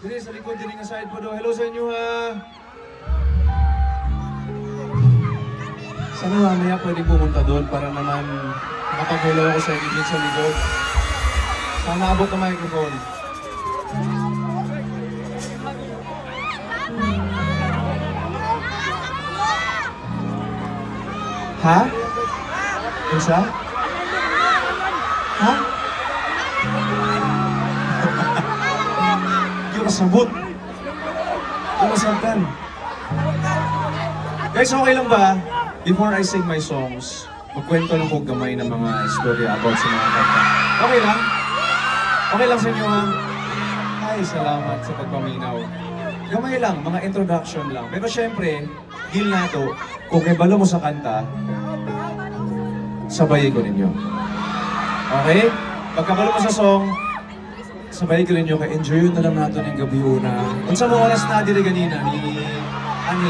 Dili, sa likod, dili nga side po daw. Hello sa inyo ha. Sana mamaya pwede pumunta doon para naman makapagulaw ako sa inyo din sa likod. Sana abot ang microphone. Ha? Isa? Ha? Yung kasabot. Yung masabtan. Guys, okay lang ba? Before I sing my songs, magkwento lang ko gamay ng mga istorya about sa mga kanta. Okay lang? Okay lang sa inyo ha? Ay, salamat sa pagpaminaw. Gamay lang, mga introduction lang. Pero syempre, deal na to, kung ibalo mo sa kanta, sabayin ko ninyo. Okay? Pagkabalo mo sa song, sabayin ko ninyo, ka-enjoy na lang natin yung gabi una. Kung sa mga oras na dili ganina, ni